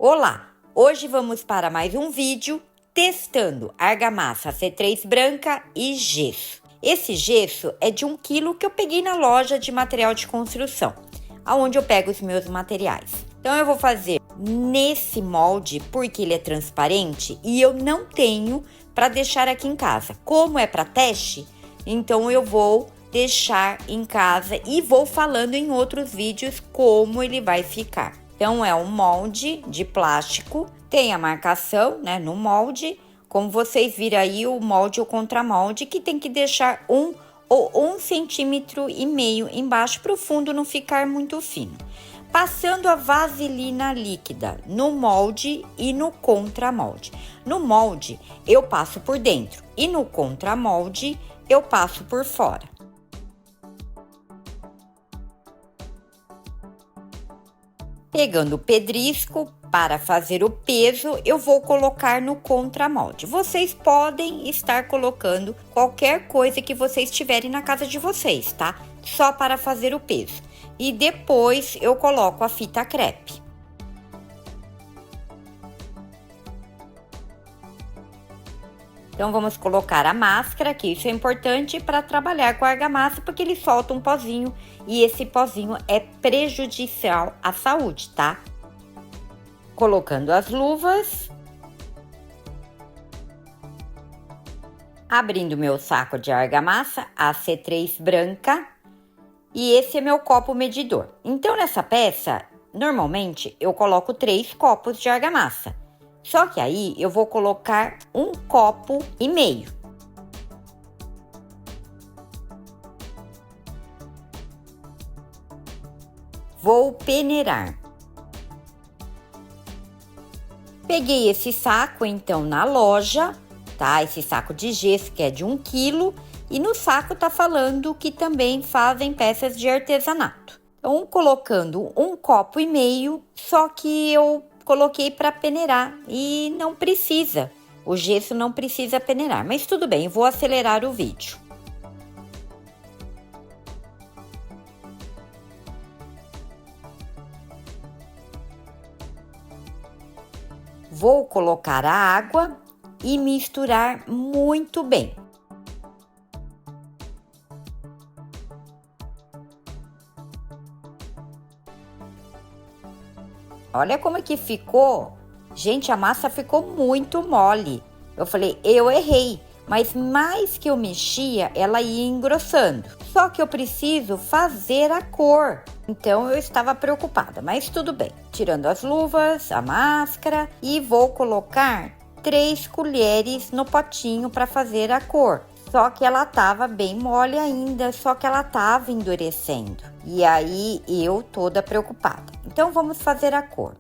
Olá! Hoje vamos para mais um vídeo testando argamassa C3 branca e gesso. Esse gesso é de 1 kg que eu peguei na loja de material de construção, aonde eu pego os meus materiais. Então eu vou fazer nesse molde porque ele é transparente e eu não tenho para deixar aqui em casa. Como é para teste, então eu vou deixar em casa e vou falando em outros vídeos como ele vai ficar. Então, é um molde de plástico, tem a marcação, né, no molde. Como vocês viram aí, o molde ou contramolde, que tem que deixar 1 ou 1,5 centímetro embaixo para o fundo não ficar muito fino. Passando a vaselina líquida no molde e no contramolde. No molde, eu passo por dentro e no contramolde, eu passo por fora. Pegando o pedrisco para fazer o peso, eu vou colocar no contramolde. Vocês podem estar colocando qualquer coisa que vocês tiverem na casa de vocês, tá? Só para fazer o peso. E depois eu coloco a fita crepe. Então, vamos colocar a máscara, que isso é importante para trabalhar com a argamassa, porque ele solta um pozinho e esse pozinho é prejudicial à saúde, tá? Colocando as luvas. Abrindo meu saco de argamassa, a C3 branca. E esse é meu copo medidor. Então, nessa peça, normalmente, eu coloco 3 copos de argamassa. Só que aí, eu vou colocar 1,5 copo. Vou peneirar. Peguei esse saco, então, na loja, tá? Esse saco de gesso, que é de 1 kg. E no saco tá falando que também fazem peças de artesanato. Então, colocando 1,5 copo, só que eu coloquei para peneirar e não precisa. O gesso não precisa peneirar, mas tudo bem, vou acelerar o vídeo. Vou colocar a água e misturar muito bem. Olha como é que ficou. Gente, a massa ficou muito mole. Eu falei, eu errei, mas mais que eu mexia, ela ia engrossando. Só que eu preciso fazer a cor. Então, eu estava preocupada, mas tudo bem. Tirando as luvas, a máscara e vou colocar 3 colheres no potinho para fazer a cor. Só que ela tava bem mole ainda, só que ela tava endurecendo. E aí, eu toda preocupada. Então, vamos fazer a cor.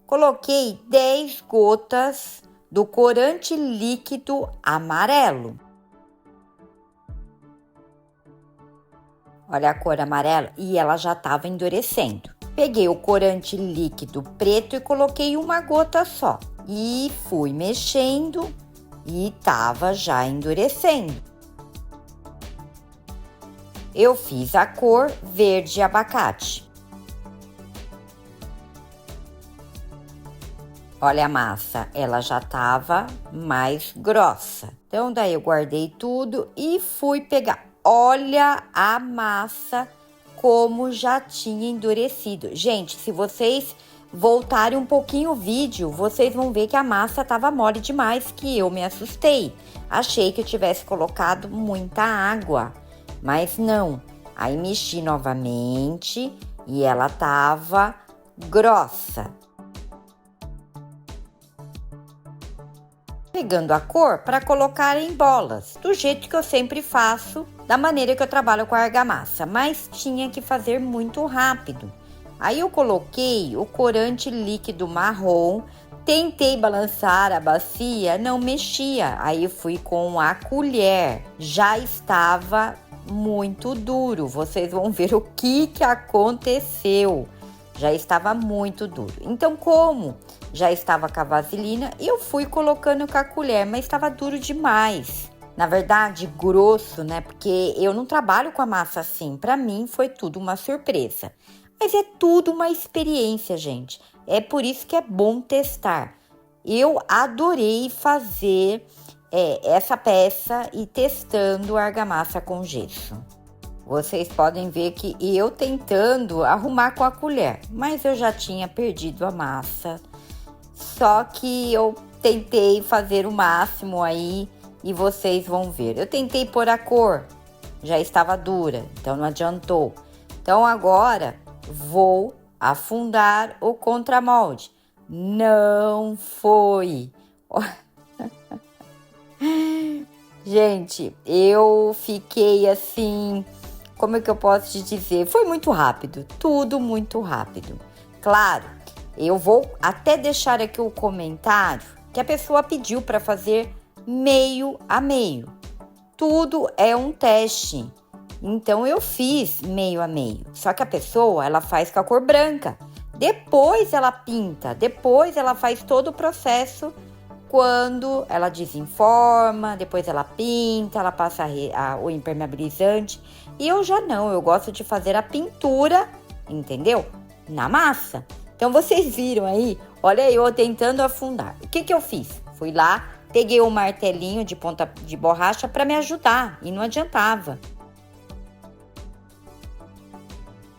Coloquei 10 gotas do corante líquido amarelo. Olha a cor amarela e ela já estava endurecendo. Peguei o corante líquido preto e coloquei 1 gota só. E fui mexendo e tava já endurecendo. Eu fiz a cor verde abacate. Olha a massa, ela já tava mais grossa. Então, daí eu guardei tudo e fui pegar. Olha a massa como já tinha endurecido. Gente, se vocês voltarem um pouquinho o vídeo, vocês vão ver que a massa tava mole demais, que eu me assustei. Achei que eu tivesse colocado muita água, mas não. Aí mexi novamente e ela tava grossa. Pegando a cor para colocar em bolas, do jeito que eu sempre faço, da maneira que eu trabalho com a argamassa, mas tinha que fazer muito rápido. Aí eu coloquei o corante líquido marrom, tentei balançar a bacia, não mexia. Aí eu fui com a colher, já estava muito duro. Vocês vão ver o que aconteceu. Já estava muito duro. Então, como já estava com a vaselina, eu fui colocando com a colher, mas estava duro demais. Na verdade, grosso, né? Porque eu não trabalho com a massa assim. Para mim, foi tudo uma surpresa. Mas é tudo uma experiência, gente. É por isso que é bom testar. Eu adorei fazer essa peça e testando a argamassa com gesso. Vocês podem ver que eu tentando arrumar com a colher, mas eu já tinha perdido a massa. Só que eu tentei fazer o máximo aí e vocês vão ver. Eu tentei pôr a cor, já estava dura, então não adiantou. Então agora vou afundar o contramolde. Não foi. Gente, eu fiquei assim, como é que eu posso te dizer? Foi muito rápido, tudo muito rápido. Claro, eu vou até deixar aqui o comentário que a pessoa pediu para fazer meio a meio. Tudo é um teste. Então eu fiz meio a meio. Só que a pessoa, ela faz com a cor branca. Depois ela pinta, depois ela faz todo o processo. Quando ela desenforma, depois ela pinta, ela passa o impermeabilizante. E eu já não, eu gosto de fazer a pintura, entendeu? Na massa. Então vocês viram aí, olha eu tentando afundar. O que eu fiz? Fui lá, peguei um martelinho de ponta de borracha para me ajudar e não adiantava.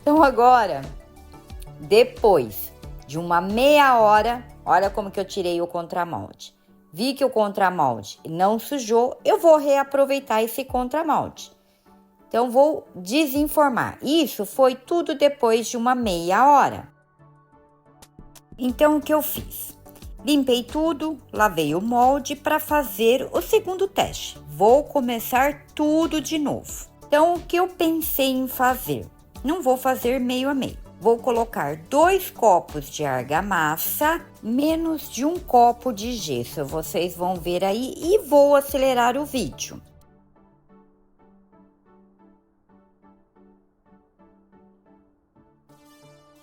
Então agora, depois de uma meia hora, olha como que eu tirei o contramolde. Vi que o contramolde não sujou, eu vou reaproveitar esse contramolde. Então, vou desenformar. Isso foi tudo depois de uma meia hora. Então, o que eu fiz? Limpei tudo, lavei o molde para fazer o segundo teste. Vou começar tudo de novo. Então, o que eu pensei em fazer? Não vou fazer meio a meio. Vou colocar 2 copos de argamassa, menos de 1 copo de gesso. Vocês vão ver aí e vou acelerar o vídeo.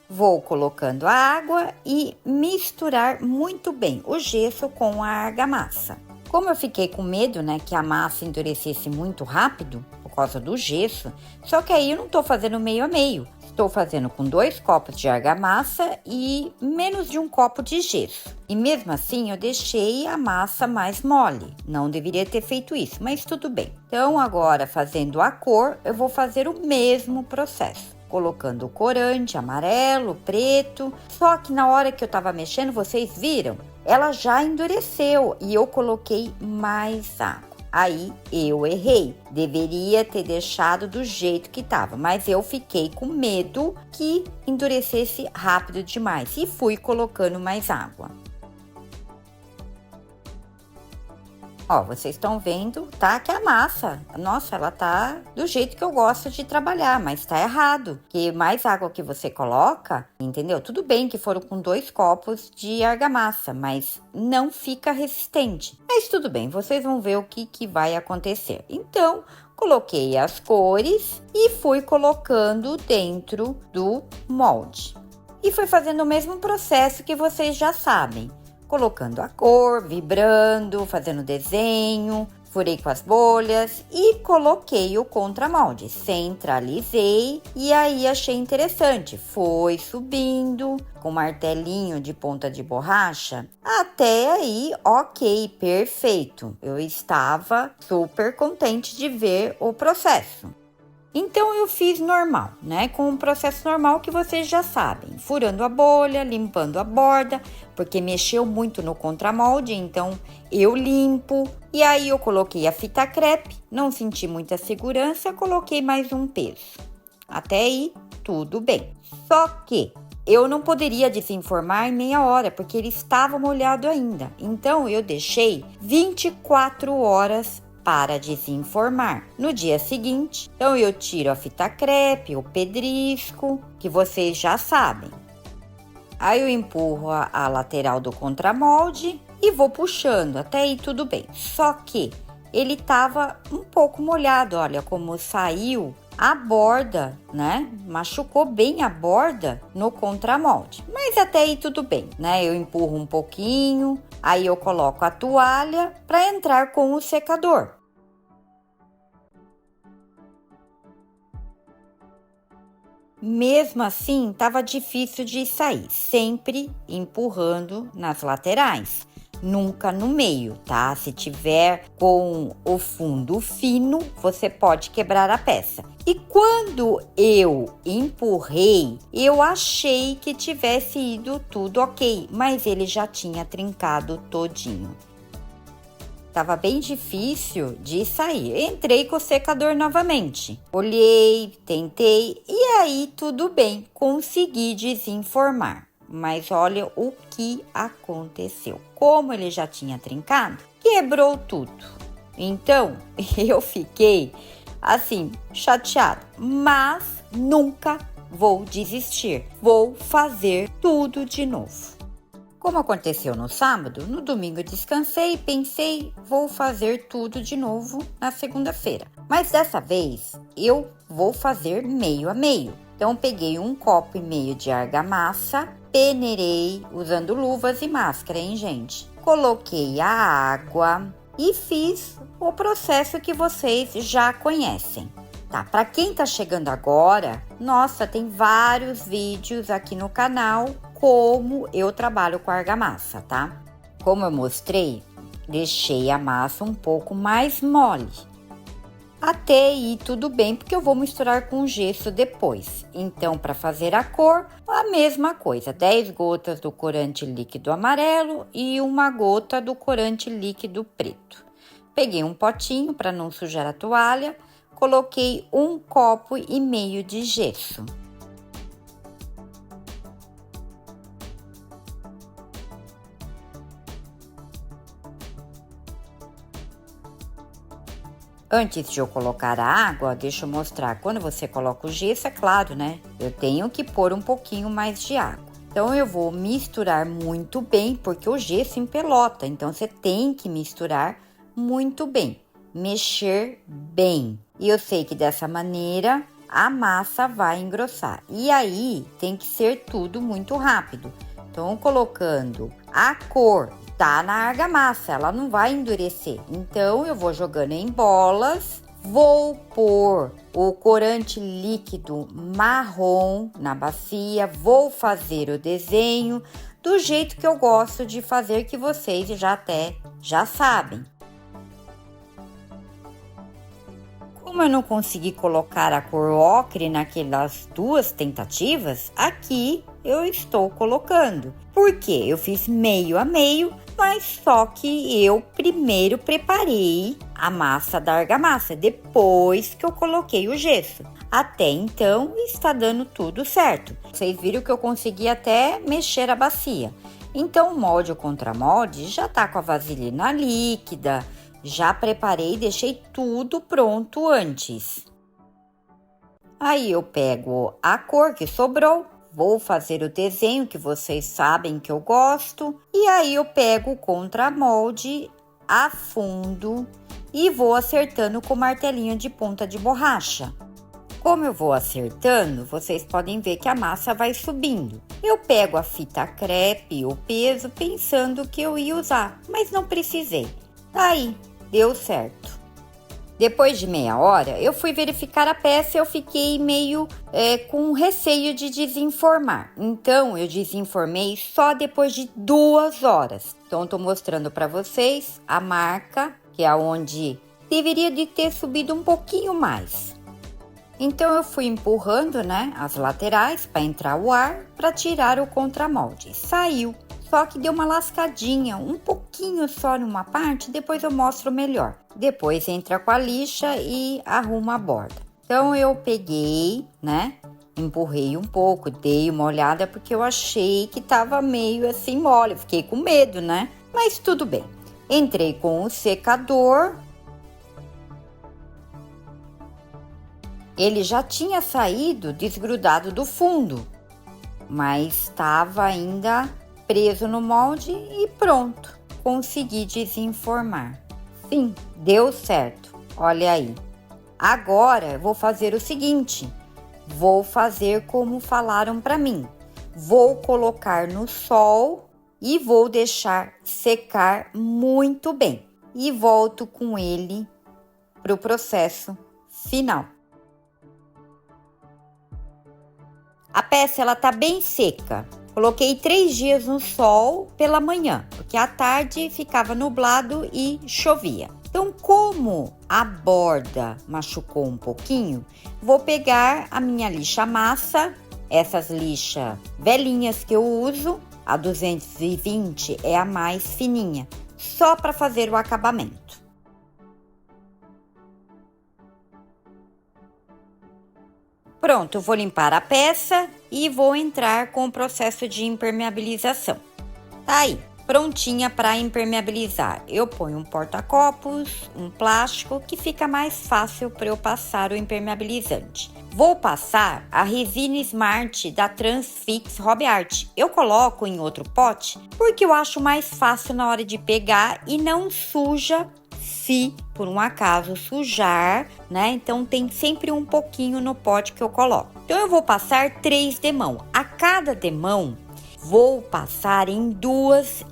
Vou colocando a água e misturar muito bem o gesso com a argamassa. Como eu fiquei com medo, né, que a massa endurecesse muito rápido, por causa do gesso, só que aí eu não tô fazendo meio a meio. Estou fazendo com 2 copos de argamassa e menos de 1 copo de gesso. E mesmo assim eu deixei a massa mais mole. Não deveria ter feito isso, mas tudo bem. Então agora fazendo a cor, eu vou fazer o mesmo processo. Colocando o corante amarelo, preto. Só que na hora que eu tava mexendo, vocês viram? Ela já endureceu e eu coloquei mais água. Aí eu errei, deveria ter deixado do jeito que tava, mas eu fiquei com medo que endurecesse rápido demais e fui colocando mais água. Ó, vocês estão vendo, tá? Que a massa, nossa, ela tá do jeito que eu gosto de trabalhar, mas tá errado. Que mais água que você coloca, entendeu? Tudo bem que foram com 2 copos de argamassa, mas não fica resistente. Mas tudo bem, vocês vão ver o que vai acontecer. Então, coloquei as cores e fui colocando dentro do molde. E fui fazendo o mesmo processo que vocês já sabem. Colocando a cor, vibrando, fazendo desenho, furei com as bolhas e coloquei o contramolde, centralizei e aí achei interessante, foi subindo com martelinho de ponta de borracha, até aí ok, perfeito, eu estava super contente de ver o processo. Então eu fiz normal, né? Com o processo normal que vocês já sabem, furando a bolha, limpando a borda, porque mexeu muito no contramolde, então eu limpo. E aí eu coloquei a fita crepe, não senti muita segurança, coloquei mais um peso. Até aí tudo bem. Só que eu não poderia desenformar em meia hora, porque ele estava molhado ainda. Então eu deixei 24 horas para desenformar. No dia seguinte, então eu tiro a fita crepe, o pedrisco, que vocês já sabem. Aí eu empurro a lateral do contramolde e vou puxando, até aí tudo bem. Só que ele tava um pouco molhado, olha como saiu a borda, né? Machucou bem a borda no contramolde. Mas até aí tudo bem, né? Eu empurro um pouquinho, aí eu coloco a toalha para entrar com o secador. Mesmo assim, estava difícil de sair, sempre empurrando nas laterais, nunca no meio, tá? Se tiver com o fundo fino, você pode quebrar a peça. E quando eu empurrei, eu achei que tivesse ido tudo ok, mas ele já tinha trincado todinho. Tava bem difícil de sair. Entrei com o secador novamente. Olhei, tentei e aí tudo bem, consegui desenformar. Mas olha o que aconteceu. Como ele já tinha trincado, quebrou tudo. Então, eu fiquei assim, chateada, mas nunca vou desistir. Vou fazer tudo de novo. Como aconteceu no sábado, no domingo eu descansei e pensei, vou fazer tudo de novo na segunda-feira. Mas dessa vez eu vou fazer meio a meio. Então peguei 1,5 copo de argamassa, peneirei usando luvas e máscara, hein, gente? Coloquei a água e fiz o processo que vocês já conhecem. Tá, para quem tá chegando agora, nossa, tem vários vídeos aqui no canal como eu trabalho com argamassa, tá? Como eu mostrei, deixei a massa um pouco mais mole. Até aí tudo bem, porque eu vou misturar com gesso depois. Então, para fazer a cor, a mesma coisa. 10 gotas do corante líquido amarelo e 1 gota do corante líquido preto. Peguei um potinho para não sujar a toalha, coloquei 1,5 copo de gesso. Antes de eu colocar a água, deixa eu mostrar. Quando você coloca o gesso, é claro, né? Eu tenho que pôr um pouquinho mais de água. Então, eu vou misturar muito bem, porque o gesso empelota. Então, você tem que misturar muito bem. Mexer bem. E eu sei que dessa maneira, a massa vai engrossar. E aí, tem que ser tudo muito rápido. Então, colocando a cor, tá na argamassa, ela não vai endurecer. Então, eu vou jogando em bolas, vou pôr o corante líquido marrom na bacia, vou fazer o desenho do jeito que eu gosto de fazer, que vocês já sabem. Como eu não consegui colocar a cor ocre naquelas 2 tentativas, aqui eu estou colocando. Porque eu fiz meio a meio, mas só que eu primeiro preparei a massa da argamassa, depois que eu coloquei o gesso. Até então está dando tudo certo. Vocês viram que eu consegui até mexer a bacia. Então o molde ou contramolde já tá com a vaselina líquida. Já preparei e deixei tudo pronto antes. Aí eu pego a cor que sobrou, vou fazer o desenho que vocês sabem que eu gosto. E aí eu pego o contramolde, afundo e vou acertando com martelinho de ponta de borracha. Como eu vou acertando, vocês podem ver que a massa vai subindo. Eu pego a fita crepe, o peso, pensando que eu ia usar, mas não precisei. Aí, deu certo. Depois de meia hora, eu fui verificar a peça e eu fiquei meio com receio de desenformar. Então, eu desenformei só depois de 2 horas. Então, estou mostrando para vocês a marca, que é onde deveria de ter subido um pouquinho mais. Então, eu fui empurrando, né, as laterais para entrar o ar, para tirar o contramolde. Saiu. Só que deu uma lascadinha, um pouquinho só numa parte, depois eu mostro melhor. Depois entra com a lixa e arruma a borda. Então eu peguei, né, empurrei um pouco, dei uma olhada porque eu achei que tava meio assim mole, fiquei com medo, né? Mas tudo bem. Entrei com o secador. Ele já tinha saído desgrudado do fundo, mas estava ainda preso no molde e pronto, consegui desenformar. Sim, deu certo, olha aí. Agora eu vou fazer o seguinte, vou fazer como falaram para mim. Vou colocar no sol e vou deixar secar muito bem. E volto com ele para o processo final. A peça ela tá bem seca. Coloquei 3 dias no sol pela manhã, porque à tarde ficava nublado e chovia. Então, como a borda machucou um pouquinho, vou pegar a minha lixa massa, essas lixas velhinhas que eu uso, a 220 é a mais fininha, só para fazer o acabamento. Pronto, vou limpar a peça e vou entrar com o processo de impermeabilização. Tá aí, prontinha para impermeabilizar. Eu ponho um porta-copos, um plástico, que fica mais fácil para eu passar o impermeabilizante. Vou passar a resina Smart da Transfix Hobby Art. Eu coloco em outro pote porque eu acho mais fácil na hora de pegar e não suja se por um acaso sujar, né? Então tem sempre um pouquinho no pote que eu coloco. Então eu vou passar 3 demão. A cada demão vou passar em duas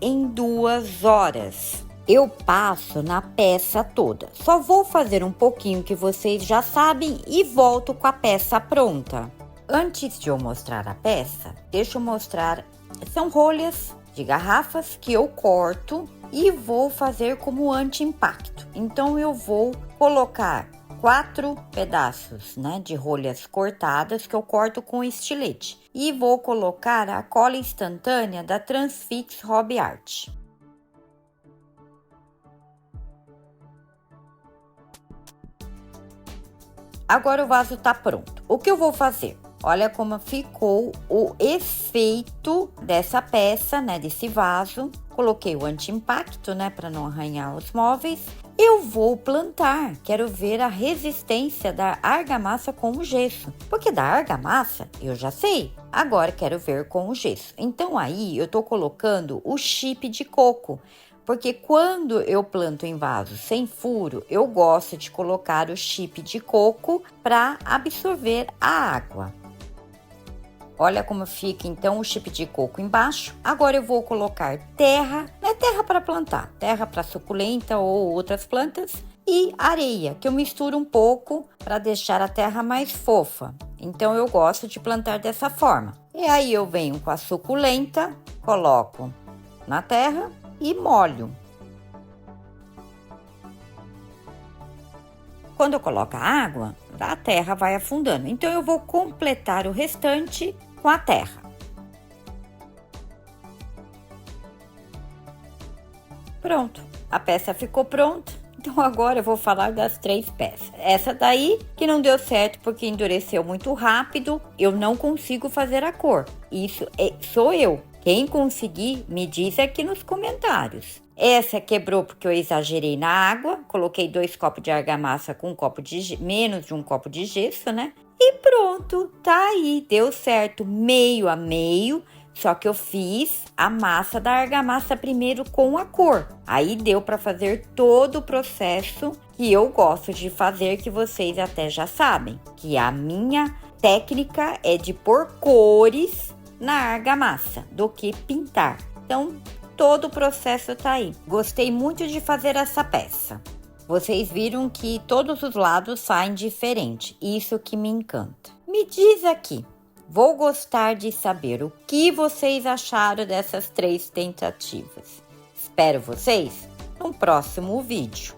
horas. Eu passo na peça toda. Só vou fazer um pouquinho que vocês já sabem e volto com a peça pronta. Antes de eu mostrar a peça, deixa eu mostrar. São rolhas de garrafas que eu corto e vou fazer como anti-impacto. Então eu vou colocar 4 pedaços, né, de rolhas cortadas que eu corto com estilete e vou colocar a cola instantânea da Transfix Hobby Art. Agora o vaso tá pronto. O que eu vou fazer? Olha como ficou o efeito dessa peça, né, desse vaso. Coloquei o anti-impacto, né, para não arranhar os móveis. Eu vou plantar, quero ver a resistência da argamassa com o gesso. Porque da argamassa eu já sei, agora quero ver com o gesso. Então aí eu tô colocando o chip de coco. Porque quando eu planto em vaso sem furo, eu gosto de colocar o chip de coco para absorver a água. Olha como fica então o chip de coco embaixo. Agora eu vou colocar terra, não é terra para plantar, terra para suculenta ou outras plantas e areia, que eu misturo um pouco para deixar a terra mais fofa. Então eu gosto de plantar dessa forma. E aí eu venho com a suculenta, coloco na terra e molho. Quando eu coloco a água, a terra vai afundando. Então eu vou completar o restante com a terra. Pronto, a peça ficou pronta. Então agora eu vou falar das 3 peças. Essa daí que não deu certo porque endureceu muito rápido, eu não consigo fazer a cor. Isso sou eu. Quem conseguir, me diz aqui nos comentários. Essa quebrou porque eu exagerei na água, coloquei 2 copos de argamassa com menos de um copo de gesso, né? E pronto, tá aí, deu certo meio a meio, só que eu fiz a massa da argamassa primeiro com a cor. Aí deu para fazer todo o processo que eu gosto de fazer, que vocês até já sabem, que a minha técnica é de pôr cores na argamassa do que pintar. Então, todo o processo tá aí. Gostei muito de fazer essa peça. Vocês viram que todos os lados saem diferente. Isso que me encanta. Me diz aqui. Vou gostar de saber o que vocês acharam dessas 3 tentativas. Espero vocês no próximo vídeo.